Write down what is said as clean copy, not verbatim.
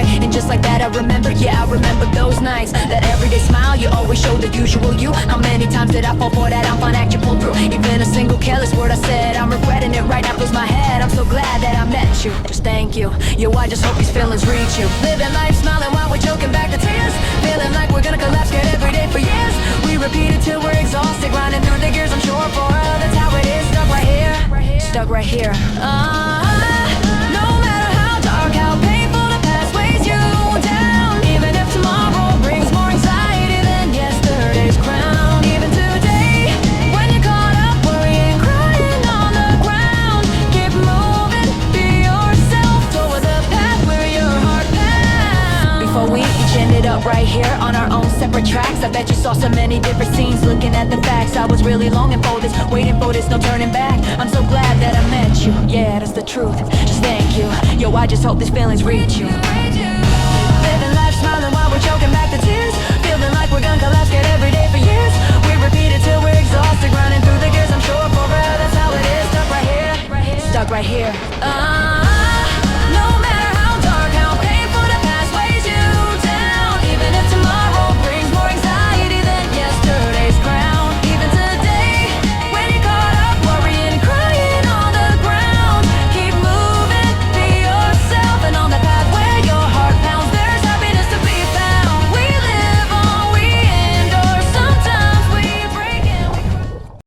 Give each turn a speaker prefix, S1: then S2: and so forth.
S1: right. And just like that I remember, yeah, I remember those nights. That everyday smile, you always show the usual you. How many times did I fall for that? I'm fine, act you pull through. Even a single careless word I said, I'm regretting it right now, fills my head. I'm so glad that I met you, just thank you. Yo, I just hope these feelings reach you. Living life smiling while we're choking back the tears. Feeling like we're gonna collapse, get every day for years. We repeat it till we're exhausted, grinding through the gears, I'm sure for real, that's how it is. Stuck right here, stuck right here. No matter how dark, how painful the past weighs you down. Even if tomorrow brings more anxiety than yesterday's crown. Even today, when you're caught up worrying, crying on the ground, keep moving, be yourself toward the path where your heart pounds. Before we each ended up right here on our own separate tracks, I bet you saw so many different scenes, looking at the facts. I was really longing for this, waiting for this, no turning back. I'm so glad that I met you, yeah, that's the truth, just thank you. Yo, I just hope these feelings reach you. Living life smiling while we're choking back the tears. Feeling like we're gonna collapse, get every day for years. We repeat it till we're exhausted, grinding through the gears, I'm sure for real, that's how it is. Stuck right here, stuck right here.